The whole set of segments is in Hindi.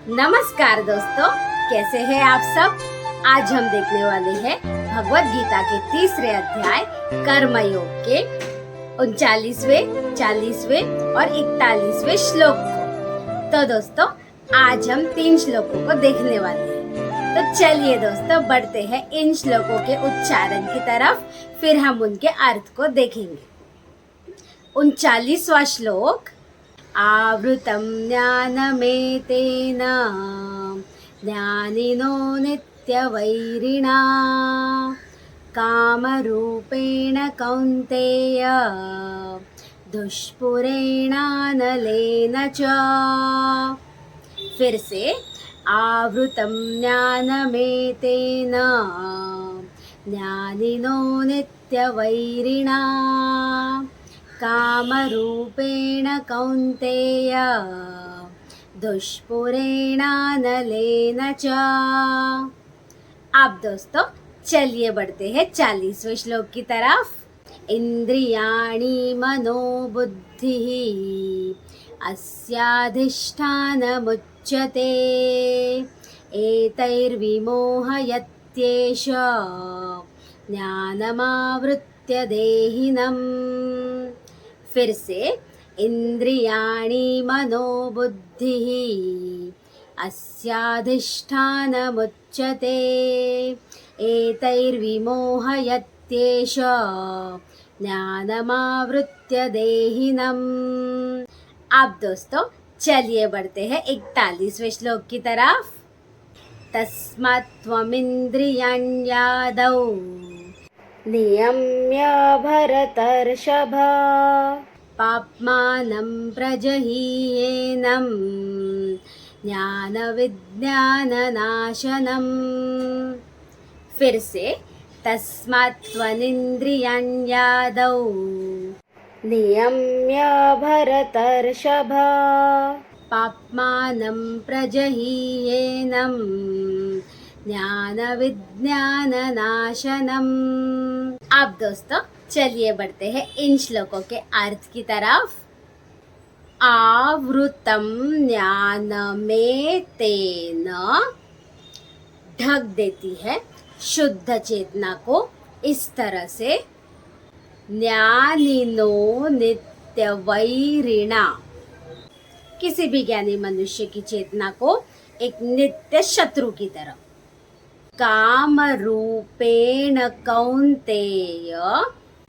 नमस्कार दोस्तों, कैसे हैं आप सब। आज हम देखने वाले हैं भगवत गीता के तीसरे अध्याय कर्मयोग के 39वें, 40वें और 41वें श्लोक को। तो दोस्तों, आज हम 3 श्लोकों को देखने वाले हैं। तो चलिए दोस्तों, बढ़ते हैं इन श्लोकों के उच्चारण की तरफ, फिर हम उनके अर्थ को देखेंगे। 39वां श्लोक। आवृतं ज्ञानमेतेन ज्ञानिनो नित्यवैरिणा कामरूपेण कौन्तेय दुष्पुरेणानलेन च। फिर से, आवृतं ज्ञानमेतेन ज्ञानिनो नित्यवैरिणा कामरूपेण कौन्तेय दुष्पुरेणानलेन च। अब दोस्तों, चलिए बढ़ते हैं 40वें श्लोक की तरफ। इंद्रियाणि मनोबुद्धिः अस्याधिष्ठानमुच्यते एतैर्विमोहयत्येष ज्ञानमावृत्य देहिनम्। फिर से, इंद्रियाणि मनोबुद्धिः अस्याधिष्ठानमुच्यते एतैर्विमोहयत्येष ज्ञानमावृत्य देहिनम्। अब दोस्तों, चलिए बढ़ते हैं 41वें श्लोक की तरफ। तस्मात् त्वमिन्द्रियाण्यादौ नियम्य भरतर्षभ पाप्मानं प्रजहीयेनं ज्ञानविज्ञाननाशनम्। फिर से, तस्मात् त्वमिन्द्रियाण्यादौ नियम्य भरतर्षभ पाप्मानं प्रजहीयेनं ज्ञानविज्ञाननाशनम्। अब दोस्तों, चलिए बढ़ते हैं इन श्लोकों के अर्थ की तरफ। आवृतं ज्ञानमेतेन ढक देती है शुद्ध चेतना को इस तरह से। ज्ञानिनो नित्यवैरिणा, किसी भी ज्ञानी मनुष्य की चेतना को एक नित्य शत्रु की तरह। काम रूपेण कौन्तेय,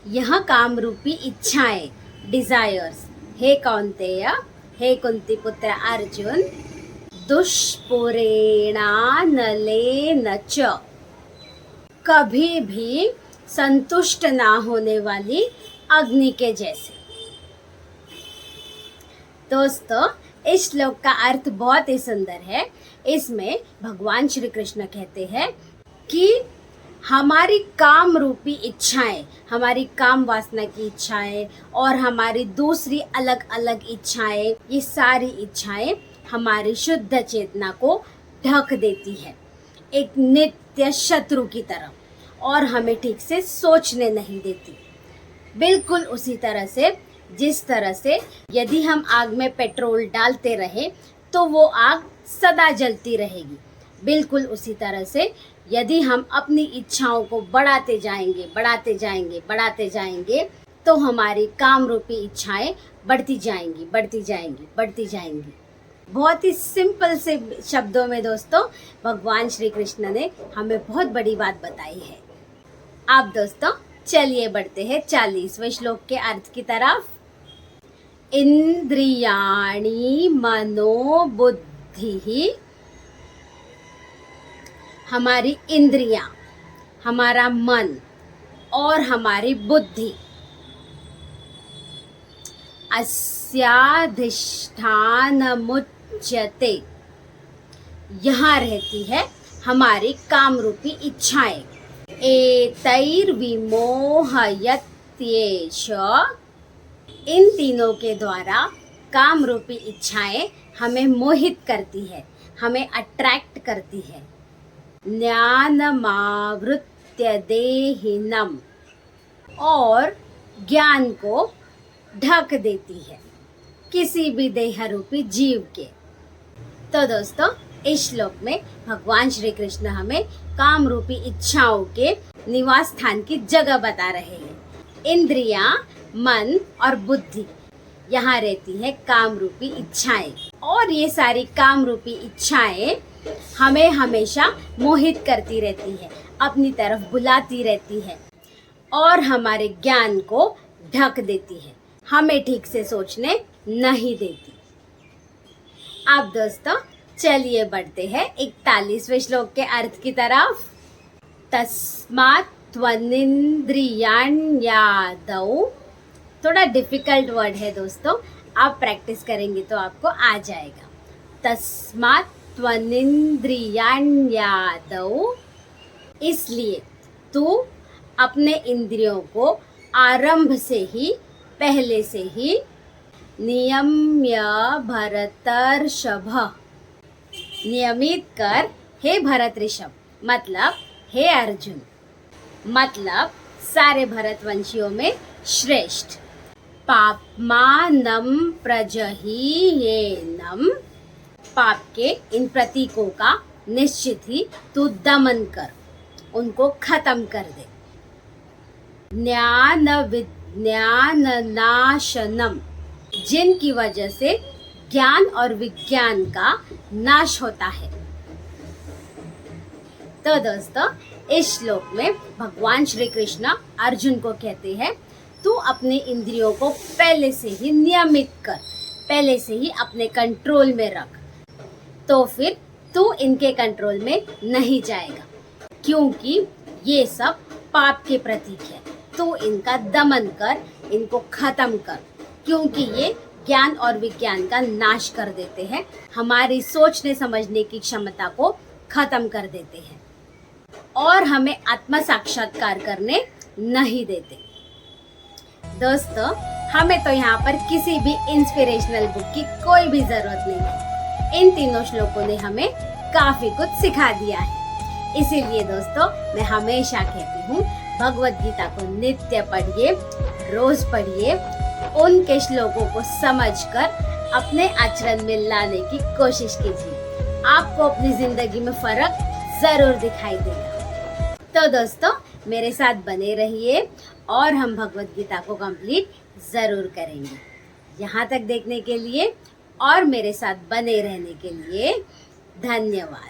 यह काम रूपी इच्छाएं, डिजायर्स। हे कौन्तेय, हे कुंती पुत्र अर्जुन, दुष्पुरेणानलेन च, कभी भी संतुष्ट ना होने वाली अग्नि के जैसे। दोस्तों, इस श्लोक का अर्थ बहुत ही सुंदर है। इसमें भगवान श्री कृष्ण कहते हैं कि हमारी काम रूपी इच्छाएं, हमारी काम वासना की इच्छाएं और हमारी दूसरी अलग अलग इच्छाएं, ये सारी इच्छाएं हमारी शुद्ध चेतना को ढक देती है एक नित्य शत्रु की तरह, और हमें ठीक से सोचने नहीं देती। बिल्कुल उसी तरह से, जिस तरह से यदि हम आग में पेट्रोल डालते रहे तो वो आग सदा जलती रहेगी। बिल्कुल उसी तरह से यदि हम अपनी इच्छाओं को बढ़ाते जाएंगे, बढ़ाते जाएंगे, बढ़ाते जाएंगे, तो हमारी काम रूपी इच्छाएं बढ़ती जाएंगी, बढ़ती जाएंगी, बढ़ती जाएंगी। बहुत ही सिंपल से शब्दों में दोस्तों, भगवान श्री कृष्ण ने हमें बहुत बड़ी बात बताई है। अब दोस्तों, चलिए बढ़ते हैं 40वें श्लोक के अर्थ की तरफ। इंद्रियाणि मनोबुद्धिः, हमारी इंद्रियां, हमारा मन और हमारी बुद्धि, अस्याधिष्ठानमुच्यते, यहाँ रहती है हमारी काम रूपी इच्छाएं। एतैर्विमोहयत्येष, इन तीनों के द्वारा काम रूपी इच्छाएं हमें मोहित करती है, हमें अट्रैक्ट करती है। ज्ञानमावृत्य देहिनम, और ज्ञान को ढक देती है किसी भी देह रूपी जीव के। तो दोस्तों, इस श्लोक में भगवान श्री कृष्ण हमें काम रूपी इच्छाओं के निवास स्थान की जगह बता रहे हैं। इंद्रियां, मन और बुद्धि, यहाँ रहती है काम रूपी इच्छाएं, और ये सारी काम रूपी इच्छाएं हमें हमेशा मोहित करती रहती है, अपनी तरफ बुलाती रहती है और हमारे ज्ञान को ढक देती है, हमें ठीक से सोचने नहीं देती। अब दोस्तों चलिए बढ़ते हैं 41वें श्लोक के अर्थ की तरफ। तस्मात् त्वनिन्द्रियाण्यादौ, थोड़ा डिफिकल्ट वर्ड है दोस्तों, आप प्रैक्टिस करेंगे तो आपको आ जाएगा। तस्मात् त्वनिन्द्रियाण्यादौ, इसलिए तू अपने इंद्रियों को आरंभ से ही, पहले से ही, नियम्य भरतर्षभ, नियमित कर हे भरत ऋषभ, मतलब हे अर्जुन, मतलब सारे भरतवंशियों में श्रेष्ठ। पापमानं प्रजहीयेनं, पाप के इन प्रतीकों का निश्चित ही तू दमन कर, उनको खत्म कर दे। ज्ञान विज्ञान नाशनम, जिनकी वजह से ज्ञान और विज्ञान का नाश होता है। तो दोस्तों इस श्लोक में भगवान श्री कृष्ण अर्जुन को कहते हैं तू अपने इंद्रियों को पहले से ही नियमित कर, पहले से ही अपने कंट्रोल में रख, तो फिर तू इनके कंट्रोल में नहीं जाएगा, क्योंकि ये सब पाप के प्रतीक है। तू इनका दमन कर, इनको खत्म कर, क्योंकि ये ज्ञान और विज्ञान का नाश कर देते हैं, हमारी सोचने समझने की क्षमता को खत्म कर देते हैं और हमें आत्म साक्षात्कार करने नहीं देते। दोस्तों हमें तो यहाँ पर किसी भी इंस्पिरेशनल बुक की कोई भी जरूरत नहीं है, इन तीनों श्लोकों ने हमें काफी कुछ सिखा दिया है। इसीलिए दोस्तों मैं हमेशा कहती हूँ भगवत गीता को नित्य पढ़िए, रोज पढ़िए, उनके श्लोकों को समझकर अपने आचरण में लाने की कोशिश कीजिए, आपको अपनी जिंदगी में फर्क जरूर दिखाई देगा। तो दोस्तों मेरे साथ बने रहिए और हम भगवत गीता को कंप्लीट जरूर करेंगे। यहाँ तक देखने के लिए और मेरे साथ बने रहने के लिए धन्यवाद।